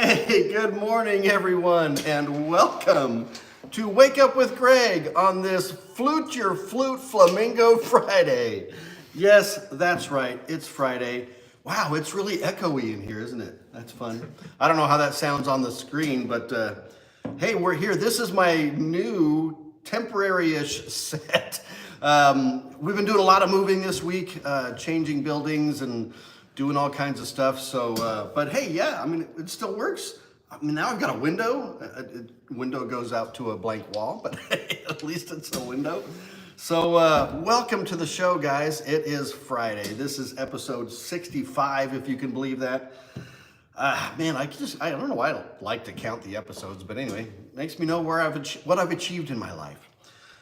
Hey, good morning, everyone, and welcome to Wake Up with Greg on this Flute Your Flute Flamingo Friday. Yes, that's right, it's Friday. Wow, it's really echoey in here, isn't it? That's fun. I don't know how that sounds on the screen, but hey, we're here. This is my new temporary-ish set. We've been doing a lot of moving this week, changing buildings and doing all kinds of stuff. So, but hey, yeah, I mean, it still works. I mean, now I've got a window. Window goes out to a blank wall, but at least it's a window. So, welcome to the show, guys. It is Friday. This is episode 65, if you can believe that. Man, I don't know why I don't like to count the episodes, but anyway, makes me know what I've achieved in my life.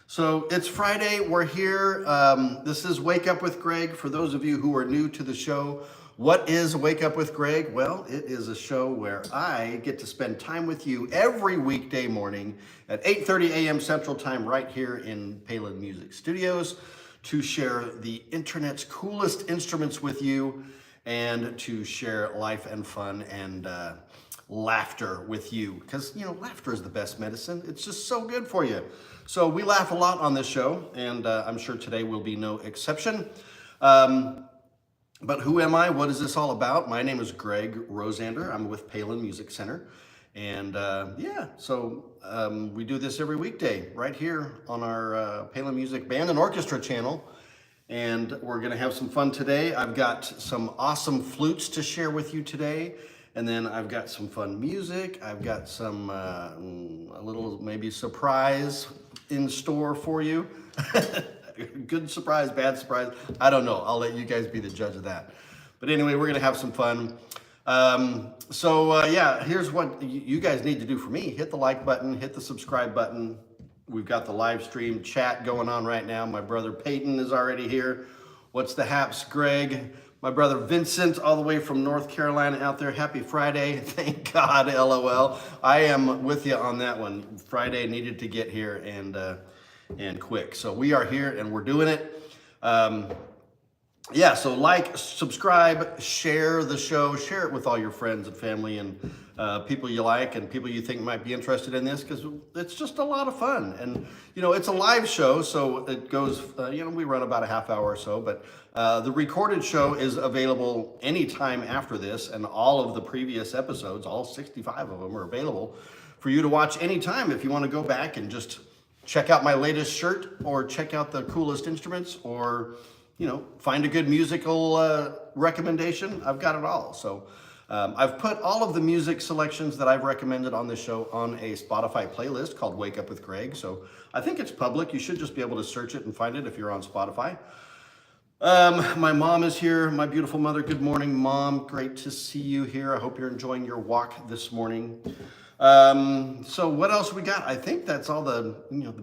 So it's Friday, we're here. This is Wake Up with Greg. For those of you who are new to the show, what is Wake Up with Greg? Well, it is a show where I get to spend time with you every weekday morning at 8:30 a.m. Central Time right here in Palin Music Studios to share the internet's coolest instruments with you and to share life and fun and laughter with you. Because, you know, laughter is the best medicine. It's just so good for you. So we laugh a lot on this show, and I'm sure today will be no exception. But who am I? What is this all about? My name is Greg Rosander. I'm with Palin Music Center. And we do this every weekday right here on our Palin Music Band and Orchestra channel. And we're going to have some fun today. I've got some awesome flutes to share with you today. And then I've got some fun music. I've got some, a little maybe surprise in store for you. Good surprise, bad surprise. I don't know. I'll let you guys be the judge of that. But anyway, we're going to have some fun. Here's what you guys need to do for me. Hit the like button, hit the subscribe button. We've got the live stream chat going on right now. My brother Peyton is already here. What's the haps, Greg? My brother Vincent, all the way from North Carolina out there. Happy Friday. Thank God, LOL. I am with you on that one. Friday needed to get here and quick. So we are here and we're doing it. So like, subscribe, share the show, share it with all your friends and family and people you like and people you think might be interested in this, because it's just a lot of fun. And, you know, it's a live show, so it goes, we run about a half hour or so, but the recorded show is available anytime after this, and all of the previous episodes, all 65 of them, are available for you to watch anytime if you want to go back and just check out my latest shirt or check out the coolest instruments or, find a good musical recommendation. I've got it all. So I've put all of the music selections that I've recommended on this show on a Spotify playlist called Wake Up with Greg. So I think it's public. You should just be able to search it and find it if you're on Spotify. My mom is here, my beautiful mother. Good morning, Mom. Great to see you here. I hope you're enjoying your walk this morning. So what else we got? I think that's all the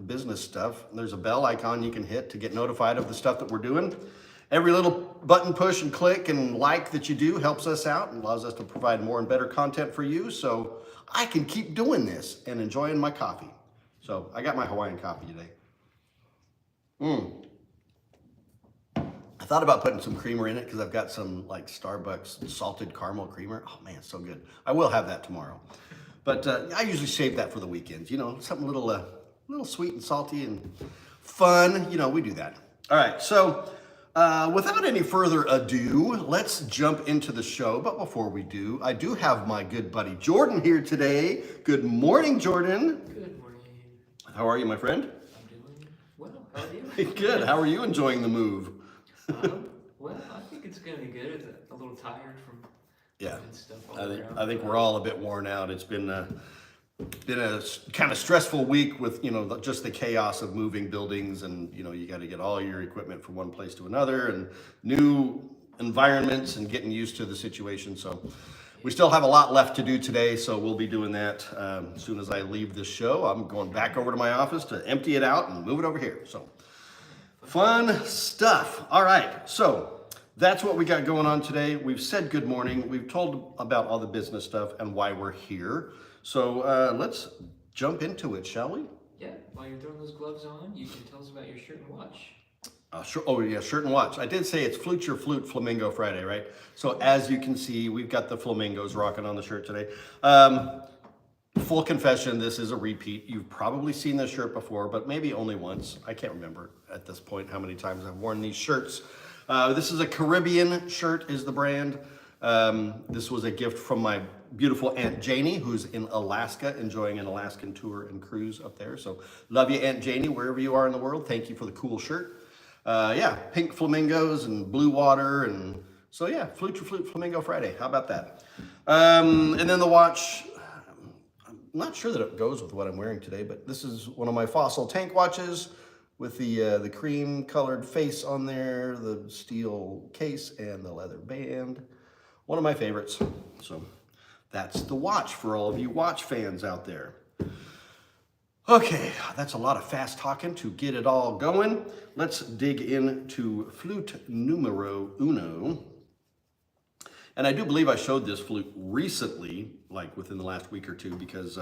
business stuff. There's a bell icon you can hit to get notified of the stuff that we're doing. Every little button push and click and like that you do helps us out and allows us to provide more and better content for you, so I can keep doing this and enjoying my coffee. So I got my Hawaiian coffee today. I thought about putting some creamer in it because I've got some like Starbucks salted caramel creamer. Oh man, it's so good. I will have that tomorrow. But I usually save that for the weekends, something a little sweet and salty and fun. We do that. All right, so without any further ado, let's jump into the show. But before we do, I do have my good buddy Jordan here today. Good morning, Jordan. Good morning. How are you, my friend? I'm doing well. How are you? Good. How are you enjoying the move? Well, I think it's going to be good. It's a little tired from stuff all around. I think we're all a bit worn out. It's been a kind of stressful week with just the chaos of moving buildings, and you got to get all your equipment from one place to another and new environments and getting used to the situation. So we still have a lot left to do today, so we'll be doing that as soon as I leave this show. I'm going back over to my office to empty it out and move it over here. So fun stuff. All right, so that's what we got going on today. We've said good morning. We've told about all the business stuff and why we're here. So let's jump into it, shall we? Yeah, while you're throwing those gloves on, you can tell us about your shirt and watch. Oh yeah, shirt and watch. I did say it's Flute Your Flute Flamingo Friday, right? So as you can see, we've got the flamingos rocking on the shirt today. Full confession, this is a repeat. You've probably seen this shirt before, but maybe only once. I can't remember at this point how many times I've worn these shirts. This is a Caribbean shirt is the brand. This was a gift from my beautiful Aunt Janie, who's in Alaska, enjoying an Alaskan tour and cruise up there. So love you, Aunt Janie, wherever you are in the world. Thank you for the cool shirt. Yeah, pink flamingos and blue water. And so yeah, Flute Your Flute Flamingo Friday. How about that? And then the watch, I'm not sure that it goes with what I'm wearing today, but this is one of my Fossil tank watches with the cream colored face on there, the steel case and the leather band. One of my favorites. So that's the watch for all of you watch fans out there. Okay, that's a lot of fast talking to get it all going. Let's dig into flute numero uno. And I do believe I showed this flute recently, like within the last week or two, because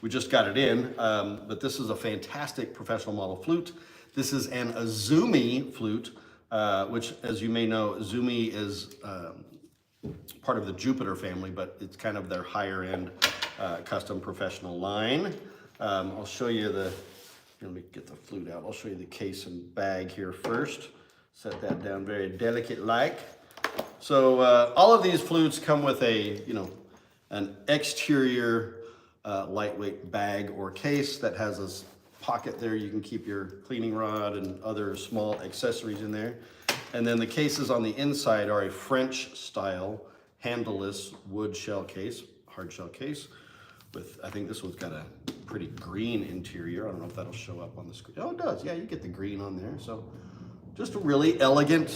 we just got it in. But this is a fantastic professional model flute. This is an Azumi flute, which, as you may know, Azumi is part of the Jupiter family, but it's kind of their higher end custom professional line. I'll show you let me get the flute out. I'll show you the case and bag here first. Set that down very delicate like. So all of these flutes come with an exterior lightweight bag or case that has a pocket there. You can keep your cleaning rod and other small accessories in there. And then the cases on the inside are a French style handleless wood shell case, hard shell case. I think this one's got a pretty green interior. I don't know if that'll show up on the screen. Oh, it does. Yeah, you get the green on there. So just a really elegant,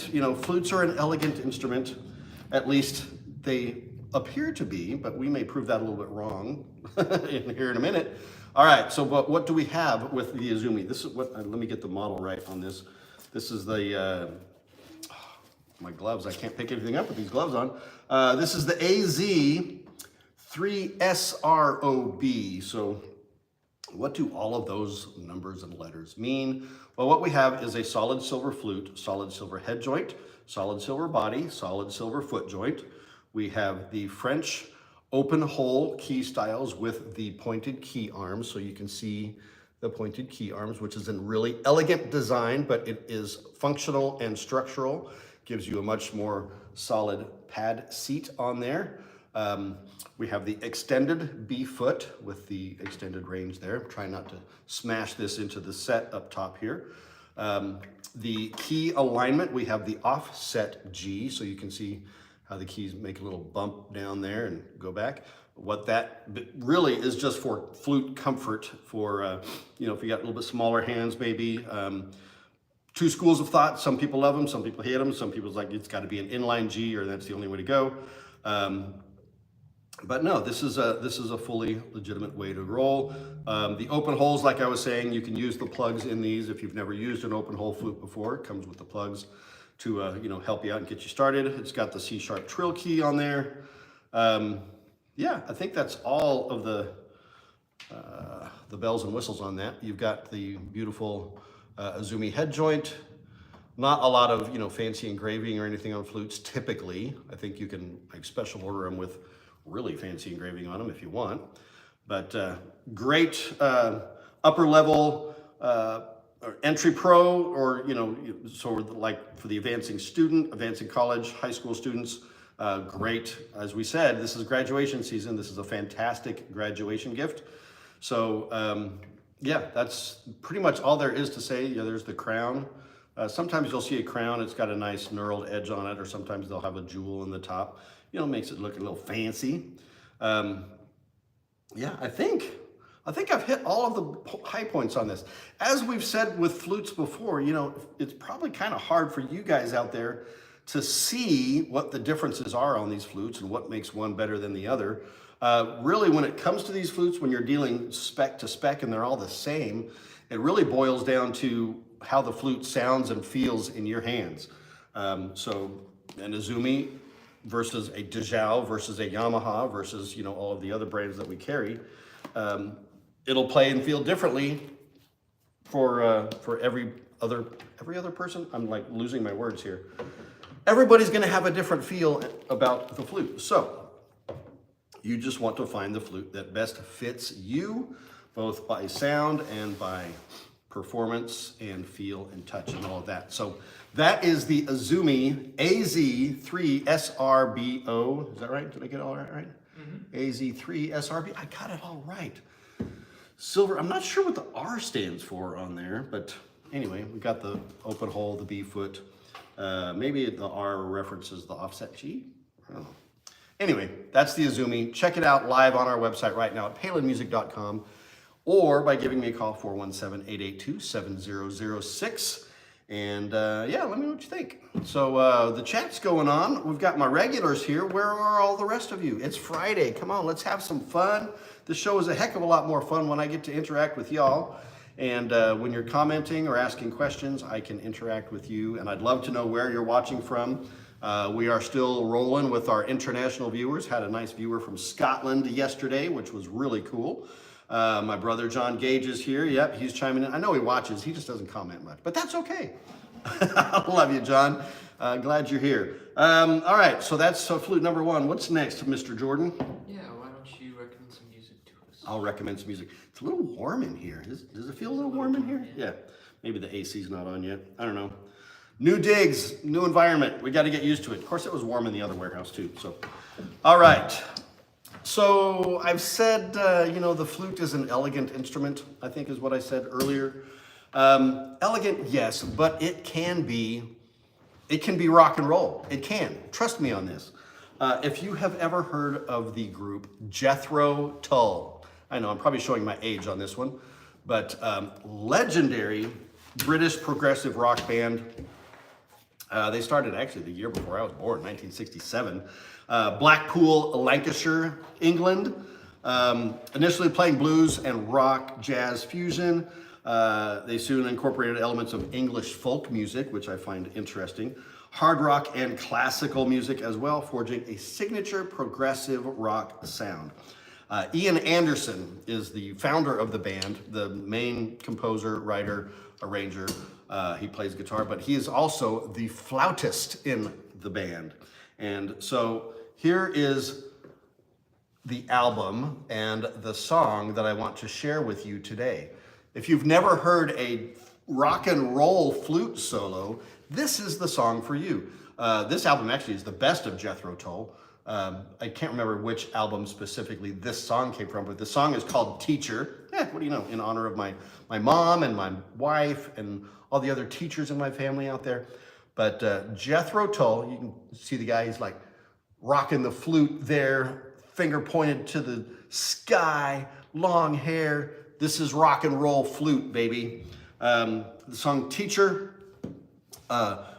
flutes are an elegant instrument. At least they appear to be, but we may prove that a little bit wrong here in a minute. All right, so but what do we have with the Azumi? This is what, let me get the model right on this. This is the, my gloves, I can't pick anything up with these gloves on. This is the AZ3SROB. So what do all of those numbers and letters mean? Well, what we have is a solid silver flute, solid silver head joint, solid silver body, solid silver foot joint. We have the French open hole key styles with the pointed key arms. So you can see the pointed key arms, which is a really elegant design, but it is functional and structural. Gives you a much more solid pad seat on there. We have the extended B foot with the extended range there. Try not to smash this into the set up top here. The key alignment, we have the offset G, so you can see how the keys make a little bump down there and go back. What that really is just for flute comfort for, if you got a little bit smaller hands maybe. Two schools of thought. Some people love them, some people hate them. Some people's like, it's got to be an inline G or that's the only way to go. But no, this is a fully legitimate way to roll. The open holes, like I was saying, you can use the plugs in these. If you've never used an open hole flute before, it comes with the plugs to help you out and get you started. It's got the C sharp trill key on there. Yeah, I think that's all of the bells and whistles on that. You've got the beautiful Azumi head joint. Not a lot of fancy engraving or anything on flutes typically. I think you can special order them with really fancy engraving on them if you want. But great upper level or entry pro, or sort of like for the advancing student, advancing college, high school students. Great, as we said, this is graduation season. This is a fantastic graduation gift. So yeah, that's pretty much all there is to say. There's the crown. Sometimes you'll see a crown, it's got a nice knurled edge on it, or sometimes they'll have a jewel in the top. Makes it look a little fancy. Yeah, I think I've hit all of the high points on this. As we've said with flutes before, it's probably kind of hard for you guys out there to see what the differences are on these flutes and what makes one better than the other. Really, when it comes to these flutes, when you're dealing spec to spec and they're all the same, it really boils down to how the flute sounds and feels in your hands. So an Azumi versus a Dejao versus a Yamaha versus all of the other brands that we carry, it'll play and feel differently for every every other person. I'm like losing my words here. Everybody's going to have a different feel about the flute. So you just want to find the flute that best fits you, both by sound and by performance and feel and touch and all of that. So that is the Azumi AZ3SRBO. Is that right? Did I get it all right? AZ3SRB. I got it all right. Silver. I'm not sure what the R stands for on there, but anyway, we got the open hole, the B foot. Maybe the R references the offset G. I don't know. Anyway, that's the Azumi. Check it out live on our website right now at palinmusic.com or by giving me a call, 417-882-7006. And yeah, let me know what you think. So the chat's going on. We've got my regulars here. Where are all the rest of you? It's Friday. Come on, let's have some fun. The show is a heck of a lot more fun when I get to interact with y'all. And when you're commenting or asking questions, I can interact with you. And I'd love to know where you're watching from. We are still rolling with our international viewers. Had a nice viewer from Scotland yesterday, which was really cool. My brother John Gage is here. Yep, he's chiming in. I know he watches. He just doesn't comment much, but that's okay. I love you, John. Glad you're here. All right, so that's flute number one. What's next, Mr. Jordan? Yeah, why don't you recommend some music to us? I'll recommend some music. It's a little warm in here. Does it feel a little warm in here? Yeah. Maybe the AC's not on yet. I don't know. New digs, new environment. We got to get used to it. Of course, it was warm in the other warehouse too. So, all right. So I've said, the flute is an elegant instrument, I think is what I said earlier. Elegant, yes, but it can be rock and roll. It can. Trust me on this. If you have ever heard of the group Jethro Tull, I know I'm probably showing my age on this one, but legendary British progressive rock band. They started actually the year before I was born, 1967. Blackpool, Lancashire, England. Initially playing blues and rock jazz fusion. They soon incorporated elements of English folk music, which I find interesting. Hard rock and classical music as well, forging a signature progressive rock sound. Ian Anderson is the founder of the band, the main composer, writer, arranger. He plays guitar, but he is also the flautist in the band. And so here is the album and the song that I want to share with you today. If you've never heard a rock and roll flute solo, this is the song for you. This album actually is the best of Jethro Tull. I can't remember which album specifically this song came from, but the song is called Teacher. What do you know? In honor of my mom and my wife and all the other teachers in my family out there. But Jethro Tull, you can see the guy, he's like rocking the flute there, finger pointed to the sky, long hair. This is rock and roll flute, baby. The song Teacher,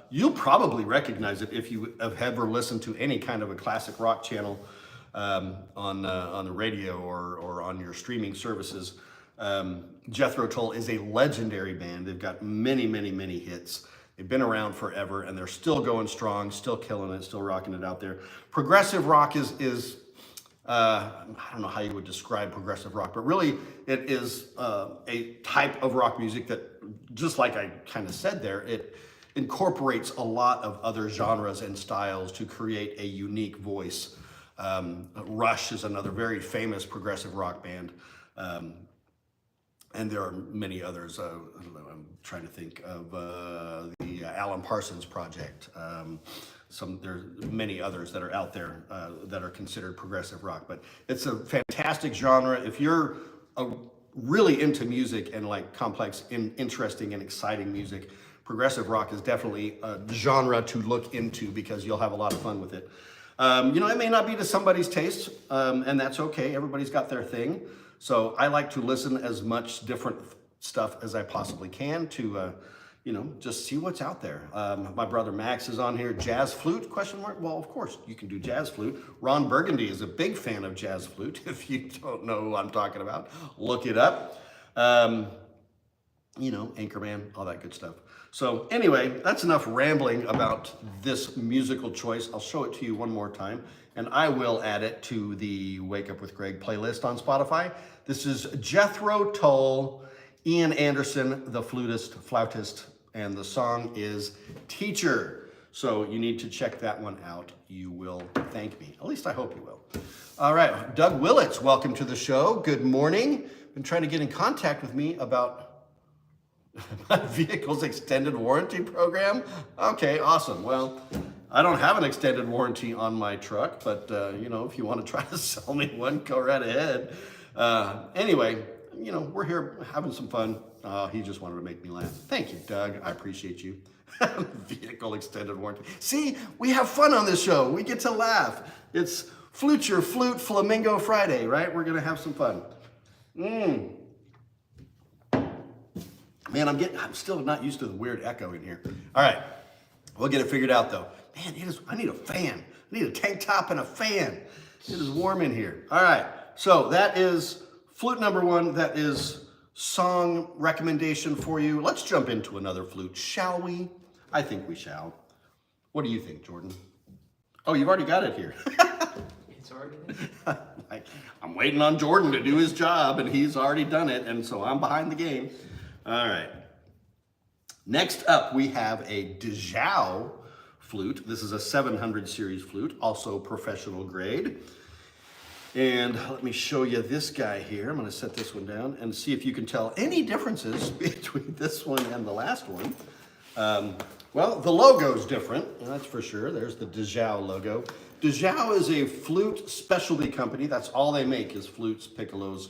you'll probably recognize it if you have ever listened to any kind of a classic rock channel on the radio or on your streaming services. Jethro Tull is a legendary band. They've got many, many, many hits. They've been around forever and they're still going strong, still killing it, still rocking it out there. Progressive rock is I don't know how you would describe progressive rock, but really it is a type of rock music that, just like I kind of said there, it incorporates a lot of other genres and styles to create a unique voice. Rush is another very famous progressive rock band. And there are many others. I'm trying to think of the Alan Parsons Project. There's many others that are out there that are considered progressive rock. But it's a fantastic genre. If you're really into music and like complex, interesting, and exciting music, progressive rock is definitely a genre to look into because you'll have a lot of fun with it. It may not be to somebody's taste, and that's okay. Everybody's got their thing. So I like to listen as much different stuff as I possibly can to, just see what's out there. My brother Max is on here. Jazz flute, question mark? Well, of course, you can do jazz flute. Ron Burgundy is a big fan of jazz flute. If you don't know who I'm talking about, look it up. Anchorman, all that good stuff. So anyway, that's enough rambling about this musical choice. I'll show it to you one more time, and I will add it to the Wake Up with Greg playlist on Spotify. This is Jethro Tull, Ian Anderson, the flautist, and the song is Teacher. So you need to check that one out. You will thank me. At least I hope you will. All right, Doug Willits, welcome to the show. Good morning. Been trying to get in contact with me about my vehicle's extended warranty program. Okay, awesome. Well, I don't have an extended warranty on my truck, but if you want to try to sell me one, go right ahead. Anyway, we're here having some fun. He just wanted to make me laugh. Thank you, Doug. I appreciate you. Vehicle extended warranty. See, we have fun on this show. We get to laugh. It's Flute Your Flute Flamingo Friday, right? We're gonna have some fun. Man, I'm still not used to the weird echo in here. All right, we'll get it figured out though. Man, I need a fan. I need a tank top and a fan. It is warm in here. All right, so that is flute number 1. That is song recommendation for you. Let's jump into another flute, shall we? I think we shall. What do you think, Jordan? Oh, you've already got it here. It's already there. I'm waiting on Jordan to do his job, and he's already done it, and so I'm behind the game. All right. Next up, we have a DeJow flute. This is a 700 series flute, also professional grade. And let me show you this guy here. I'm going to set this one down and see if you can tell any differences between this one and the last one. Well, the logo's different, that's for sure. There's the DeJow logo. DeJow is a flute specialty company. That's all they make is flutes, piccolos,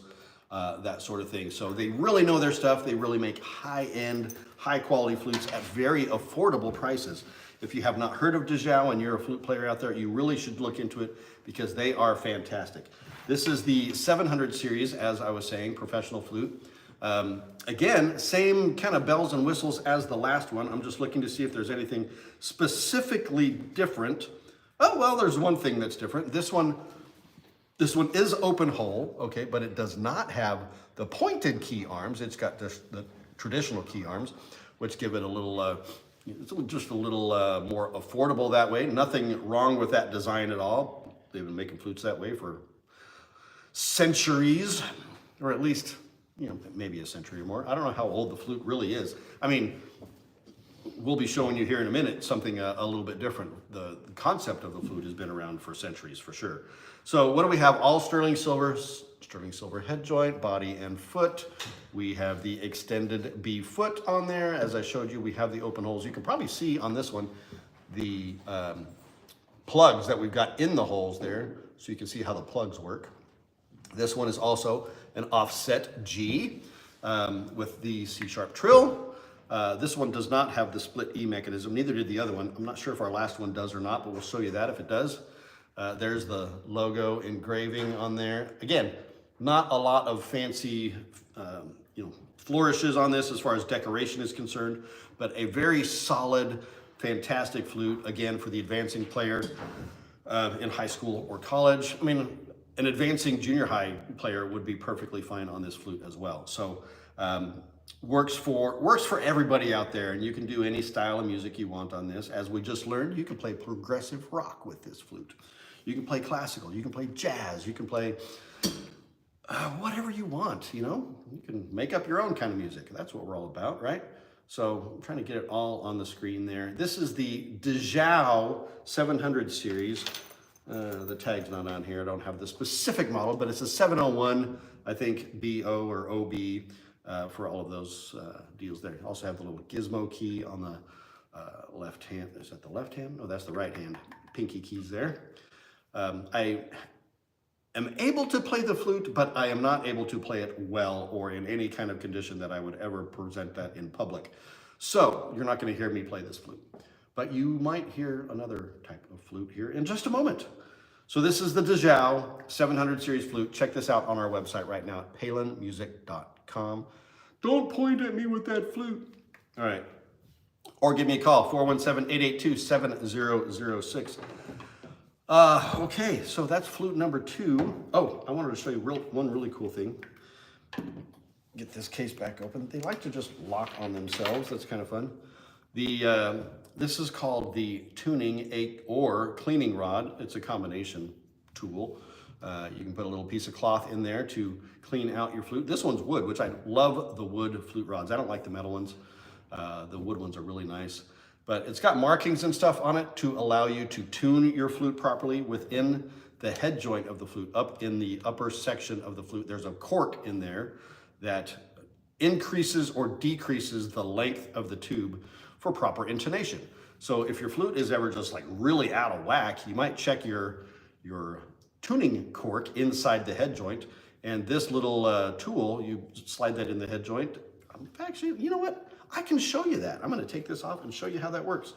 that sort of thing. So they really know their stuff. They really make high-end, high-quality flutes at very affordable prices. If you have not heard of DeJow and you're a flute player out there, you really should look into it because they are fantastic. This is the 700 series, as I was saying, professional flute. Again, same kind of bells and whistles as the last one. I'm just looking to see if there's anything specifically different. Oh, well, there's one thing that's different. This one is open hole, okay, but it does not have the pointed key arms. It's got the traditional key arms, which give it a little, it's just a little more affordable that way. Nothing wrong with that design at all. They've been making flutes that way for centuries, or at least, maybe a century or more. I don't know how old the flute really is. I mean, we'll be showing you here in a minute something a little bit different. The concept of the flute has been around for centuries, for sure. So what do we have? All sterling silver head joint, body and foot. We have the extended B foot on there. As I showed you, we have the open holes. You can probably see on this one the plugs that we've got in the holes there, so you can see how the plugs work. This one is also an offset G with the C-sharp trill. This one does not have the split E mechanism, neither did the other one. I'm not sure if our last one does or not, but we'll show you that if it does. There's the logo engraving on there. Again, not a lot of fancy flourishes on this as far as decoration is concerned, but a very solid, fantastic flute, again, for the advancing player in high school or college. I mean, an advancing junior high player would be perfectly fine on this flute as well. So works for everybody out there, and you can do any style of music you want on this. As we just learned, you can play progressive rock with this flute. You can play classical, you can play jazz, you can play whatever you want, You can make up your own kind of music. That's what we're all about, right? So I'm trying to get it all on the screen there. This is the DeJow 700 series. The tag's not on here. I don't have the specific model, but it's a 701, I think, BO or OB for all of those deals there. You also have the little gizmo key on the left hand. Is that the left hand? No, that's the right hand. Pinky keys there. I am able to play the flute, but I am not able to play it well or in any kind of condition that I would ever present that in public. So you're not going to hear me play this flute, but you might hear another type of flute here in just a moment. So this is the DeJow 700 series flute. Check this out on our website right now at palinmusic.com. Don't point at me with that flute. All right. Or give me a call, 417-882-7006. Okay, so that's flute number 2. Oh, I wanted to show you one really cool thing. Get this case back open. They like to just lock on themselves. That's kind of fun. This is called the tuning or cleaning rod. It's a combination tool. You can put a little piece of cloth in there to clean out your flute. This one's wood, which I love the wood flute rods. I don't like the metal ones. The wood ones are really nice. But it's got markings and stuff on it to allow you to tune your flute properly within the head joint of the flute. Up in the upper section of the flute, there's a cork in there that increases or decreases the length of the tube for proper intonation. So if your flute is ever just like really out of whack, you might check your tuning cork inside the head joint, and this little tool, you slide that in the head joint. Actually, you know what? I can show you that. I'm gonna take this off and show you how that works.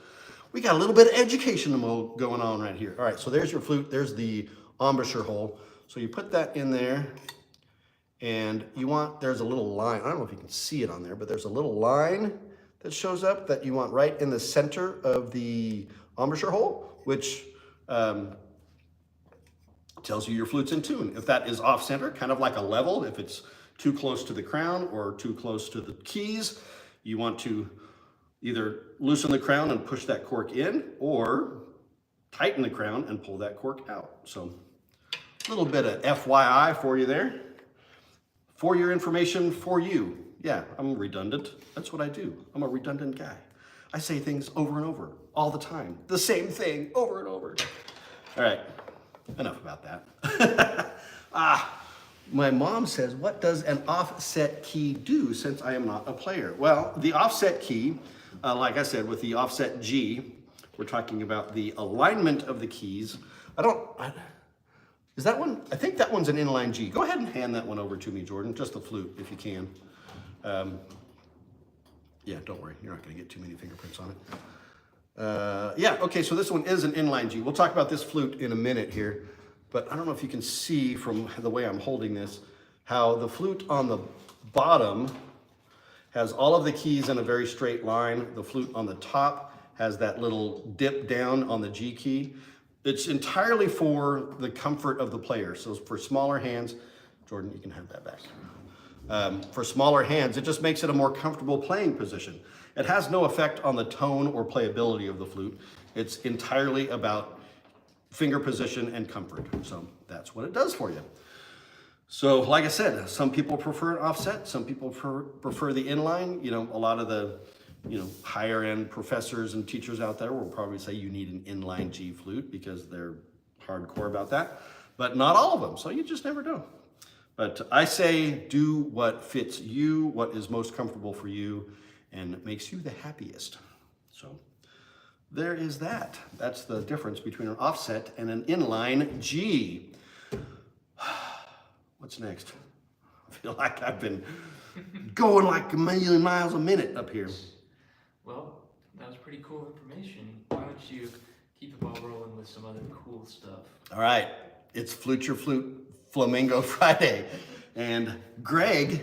We got a little bit of education going on right here. All right, so there's your flute. There's the embouchure hole. So you put that in there, and there's a little line. I don't know if you can see it on there, but there's a little line that shows up that you want right in the center of the embouchure hole, which tells you your flute's in tune. If that is off center, kind of like a level, if it's too close to the crown or too close to the keys, you want to either loosen the crown and push that cork in, or tighten the crown and pull that cork out. So a little bit of FYI for you there. For your information, for you. Yeah, I'm redundant. That's what I do. I'm a redundant guy. I say things over and over, all the time. The same thing, over and over. All right, enough about that. My mom says, what does an offset key do, since I am not a player? Well, the offset key, like I said, with the offset G, we're talking about the alignment of the keys. Is that one? I think that one's an inline G. Go ahead and hand that one over to me, Jordan, just the flute, if you can. Yeah, don't worry, you're not gonna get too many fingerprints on it. Yeah, okay, so this one is an inline G. We'll talk about this flute in a minute here, but I don't know if you can see from the way I'm holding this, how the flute on the bottom has all of the keys in a very straight line. The flute on the top has that little dip down on the G key. It's entirely for the comfort of the player. So for smaller hands, Jordan, you can have that back. For smaller hands, it just makes it a more comfortable playing position. It has no effect on the tone or playability of the flute. It's entirely about finger position and comfort. So that's what it does for you. So like I said, some people prefer an offset, some people prefer the inline. You know, a lot of the higher end professors and teachers out there will probably say you need an inline G flute because they're hardcore about that, but not all of them, so you just never know. But I say do what fits you, what is most comfortable for you, and makes you the happiest. So there is that. That's the difference between an offset and an inline G. What's next? I feel like I've been going like a million miles a minute up here. Well, that was pretty cool information. Why don't you keep the ball rolling with some other cool stuff? All right, it's Flute Your Flute Flamingo Friday. And Greg,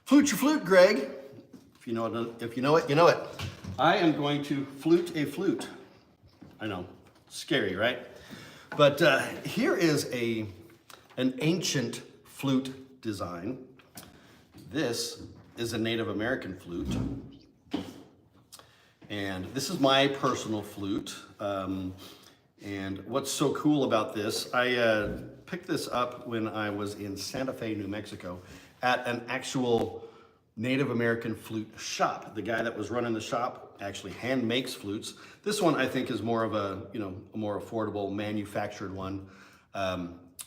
flute your flute, Greg. If you know it, you know it. I am going to flute a flute. I know, scary, right? But here is an ancient flute design. This is a Native American flute. And this is my personal flute. And what's so cool about this, I picked this up when I was in Santa Fe, New Mexico, at an actual Native American flute shop. The guy that was running the shop actually hand makes flutes. This one I think is more of a more affordable manufactured one,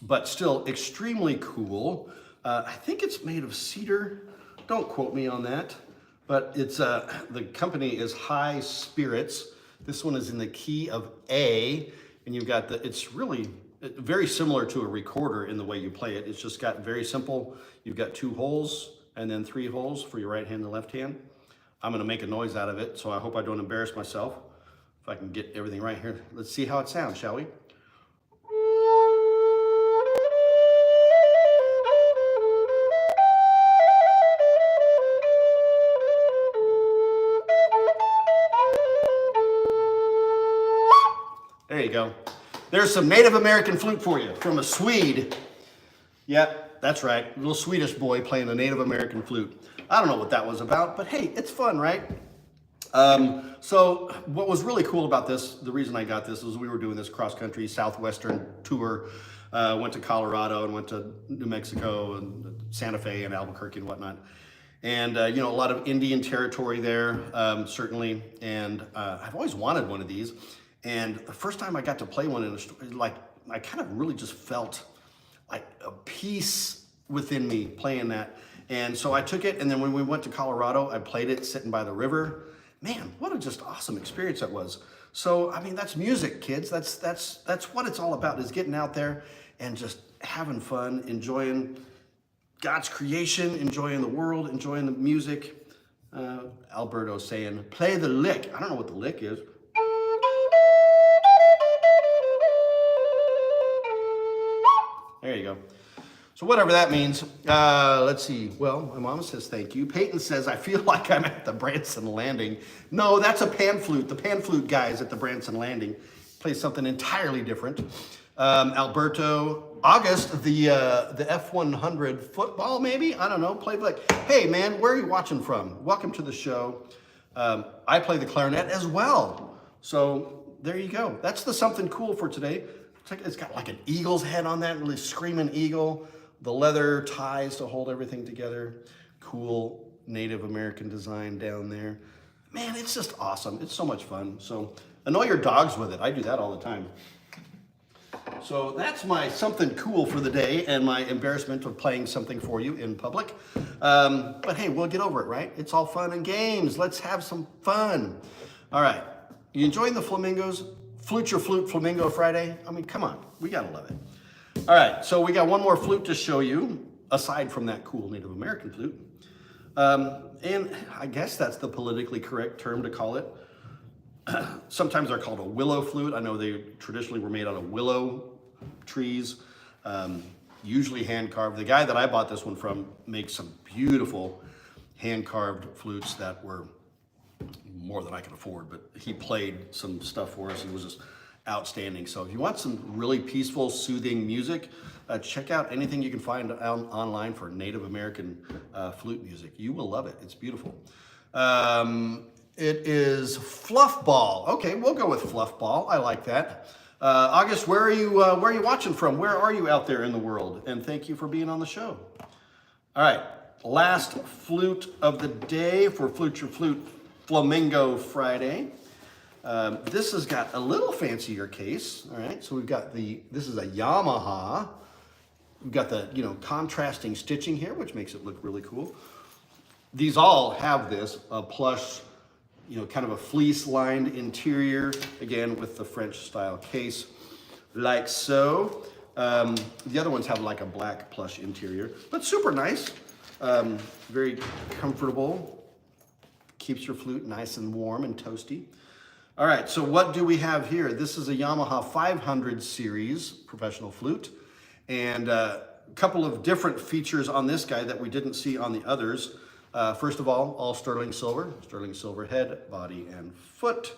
but still extremely cool. I think it's made of cedar. Don't quote me on that, but it's the company is High Spirits. This one is in the key of A, and you've got it's really very similar to a recorder in the way you play it. It's just got very simple. You've got 2 holes and then 3 holes for your right hand and left hand. I'm gonna make a noise out of it, so I hope I don't embarrass myself. If I can get everything right here. Let's see how it sounds, shall we? There you go. There's some Native American flute for you from a Swede. Yep, that's right. A little Swedish boy playing a Native American flute. I don't know what that was about, but hey, it's fun, right? So what was really cool about this, the reason I got this was we were doing this cross-country Southwestern tour. Went to Colorado and went to New Mexico and Santa Fe and Albuquerque and whatnot. And, you know, a lot of Indian territory there, certainly. And I've always wanted one of these. And the first time I got to play one in a store, like, I kind of really just felt like a peace within me playing that. And so I took it, and then when we went to Colorado, I played it sitting by the river. Man, what a just awesome experience that was. So, I mean, that's music, kids. That's what it's all about, is getting out there and just having fun, enjoying God's creation, enjoying the world, enjoying the music. Alberto saying, play the lick. I don't know what the lick is. There you go. So whatever that means. Let's see. Well, my mom says thank you. Peyton says, I feel like I'm at the Branson Landing. No, that's a pan flute. The pan flute guys at the Branson Landing play something entirely different. Alberto, August, the F100 football, maybe? I don't know. Play like, hey man, where are you watching from? Welcome to the show. I play the clarinet as well. So there you go. That's the something cool for today. It's got like an eagle's head on that, really screaming eagle. The leather ties to hold everything together. Cool Native American design down there. Man, it's just awesome. It's so much fun. So annoy your dogs with it. I do that all the time. So that's my something cool for the day and my embarrassment of playing something for you in public. But hey, we'll get over it, right? It's all fun and games. Let's have some fun. All right. You enjoying the flamingos? Flute Your Flute Flamingo Friday? I mean, come on. We got to love it. All right. So we got one more flute to show you, aside from that cool Native American flute. And I guess that's the politically correct term to call it. Sometimes they're called a willow flute. I know they traditionally were made out of willow trees, usually hand carved. The guy that I bought this one from makes some beautiful hand carved flutes that were more than I could afford, but he played some stuff for us. He was just outstanding. So if you want some really peaceful, soothing music, check out anything you can find online for Native American flute music. You will love it. It's beautiful. It is Fluff Ball. Okay, we'll go with Fluff Ball. I like that. August, where are you watching from? Where are you out there in the world? And thank you for being on the show. All right, last flute of the day for Flute Your Flute Flamingo Friday. This has got a little fancier case. All right, so we've got this is a Yamaha. We've got the, contrasting stitching here, which makes it look really cool. These all have this, a plush, kind of a fleece-lined interior, again, with the French-style case, like so. The other ones have like a black plush interior, but super nice, very comfortable, keeps your flute nice and warm and toasty. All right, so what do we have here? This is a Yamaha 500 series professional flute, and a couple of different features on this guy that we didn't see on the others. First of all sterling silver head, body, and foot.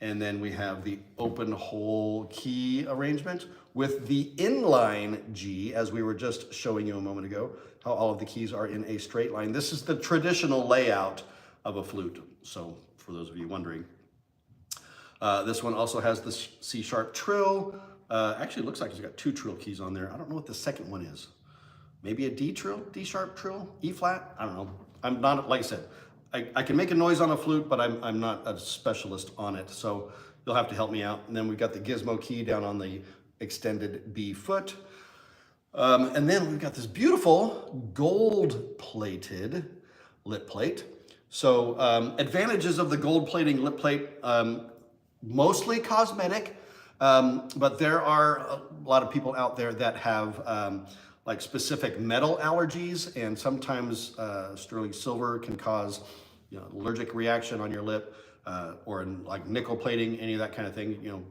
And then we have the open hole key arrangement with the inline G, as we were just showing you a moment ago, how all of the keys are in a straight line. This is the traditional layout of a flute, so for those of you wondering. This one also has the C-sharp trill. Actually, it looks like it's got two trill keys on there. I don't know what the second one is. Maybe a D trill, D-sharp trill, E-flat? I don't know. I'm not, like I said, I can make a noise on a flute, but I'm not a specialist on it. So you'll have to help me out. And then we've got the gizmo key down on the extended B foot. And then we've got this beautiful gold-plated lip plate. So advantages of the gold plating lip plate, mostly cosmetic, but there are a lot of people out there that have like specific metal allergies, and sometimes sterling silver can cause allergic reaction on your lip, or in like nickel plating, any of that kind of thing.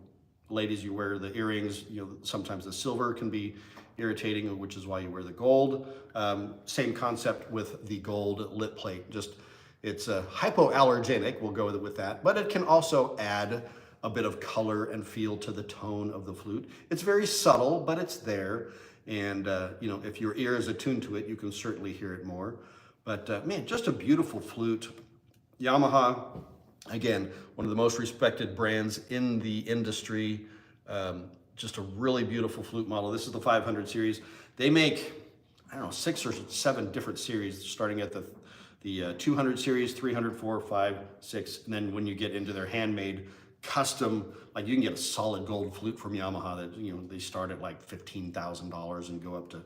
Ladies, you wear the earrings, sometimes the silver can be irritating, which is why you wear the gold. Same concept with the gold lip plate, just it's hypoallergenic, we'll go with that, but it can also add a bit of color and feel to the tone of the flute. It's very subtle, but it's there. And, if your ear is attuned to it, you can certainly hear it more. But, man, just a beautiful flute. Yamaha, again, one of the most respected brands in the industry. Just a really beautiful flute model. This is the 500 series. They make, 6 or 7 different series, starting at the the 200 series, 300, 4, 5, 6, and then when you get into their handmade custom, like you can get a solid gold flute from Yamaha that, you know, they start at like $15,000 and go up to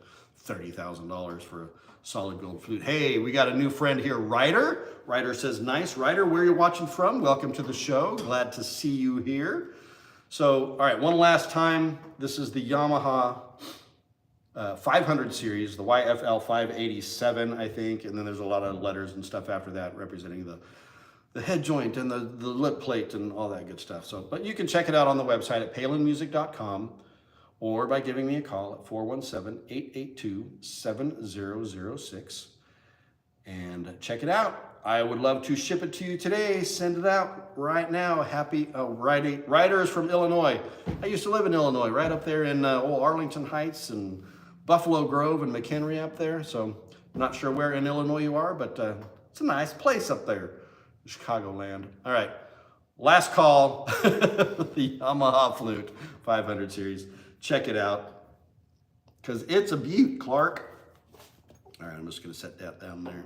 $30,000 for a solid gold flute. Hey, we got a new friend here, Ryder. Ryder says, nice. Ryder, where are you watching from? Welcome to the show. Glad to see you here. So, all right, one last time. This is the Yamaha 500 series, the YFL 587, I think, and then there's a lot of letters and stuff after that representing the head joint and the lip plate and all that good stuff. So, but you can check it out on the website at palinmusic.com or by giving me a call at 417-882-7006 and check it out. I would love to ship it to you today. Send it out right now. Happy Ryder is from Illinois. I used to live in Illinois, right up there in old Arlington Heights and Buffalo Grove and McHenry up there. So I'm not sure where in Illinois you are, but it's a nice place up there, Chicagoland. All right, last call, the Yamaha Flute 500 series. Check it out, because it's a beaut, Clark. All right, I'm just gonna set that down there.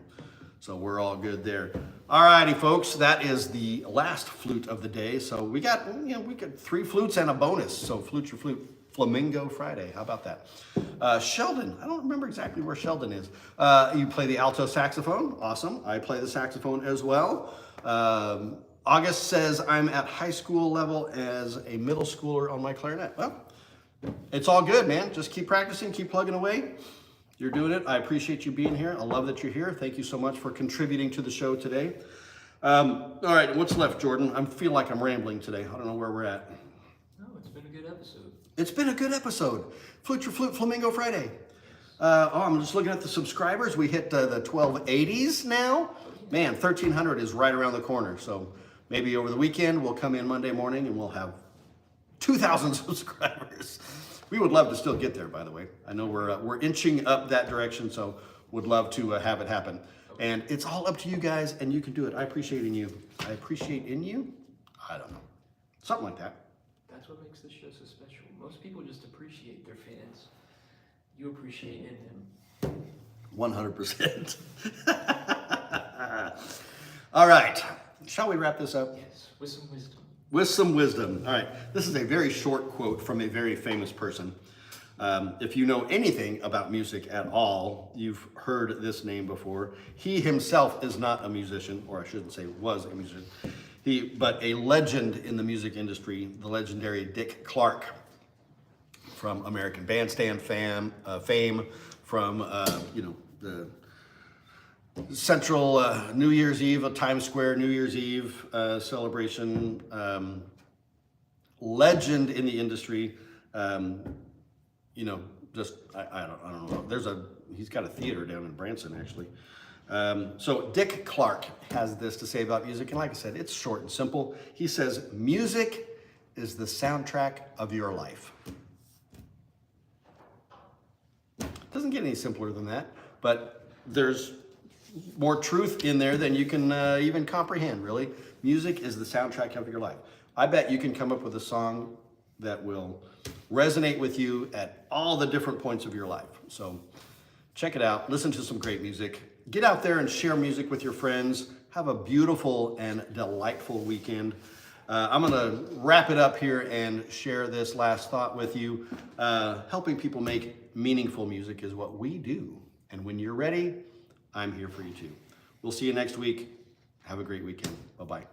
So we're all good there. All righty, folks, that is the last flute of the day. So we got 3 flutes and a bonus. So Flute Your Flute Flamingo Friday. How about that? Sheldon, I don't remember exactly where Sheldon is. You play the alto saxophone. Awesome. I play the saxophone as well. August says I'm at high school level as a middle schooler on my clarinet. Well, it's all good, man. Just keep practicing, keep plugging away. You're doing it. I appreciate you being here. I love that you're here. Thank you so much for contributing to the show today. All right, what's left, Jordan? I feel like I'm rambling today. I don't know where we're at. No, it's been a good episode. It's been a good episode. Flute Your Flute Flamingo Friday. I'm just looking at the subscribers. We hit the 1280s now. Man, 1300 is right around the corner. So maybe over the weekend, we'll come in Monday morning and we'll have 2,000 subscribers. We would love to still get there, by the way. I know we're inching up that direction, so would love to have it happen. And it's all up to you guys, and you can do it. I appreciate in you. I appreciate in you? I don't know. Something like that. That's what makes this show so special. Most people just appreciate their fans. You appreciate in them. 100%. All right. Shall we wrap this up? Yes, with some wisdom. With some wisdom. All right. This is a very short quote from a very famous person. If you know anything about music at all, you've heard this name before. He himself is not a musician, or I shouldn't say was a musician, but a legend in the music industry, the legendary Dick Clark, from American Bandstand fame, from the Central New Year's Eve, a Times Square New Year's Eve celebration, legend in the industry. Just I don't know. He's got a theater down in Branson actually. So Dick Clark has this to say about music, and like I said, it's short and simple. He says, "Music is the soundtrack of your life." Doesn't get any simpler than that, but there's more truth in there than you can even comprehend, really. Music is the soundtrack of your life. I bet you can come up with a song that will resonate with you at all the different points of your life. So check it out. Listen to some great music. Get out there and share music with your friends. Have a beautiful and delightful weekend. I'm going to wrap it up here and share this last thought with you. Helping people make meaningful music is what we do. And when you're ready, I'm here for you too. We'll see you next week. Have a great weekend. Bye-bye.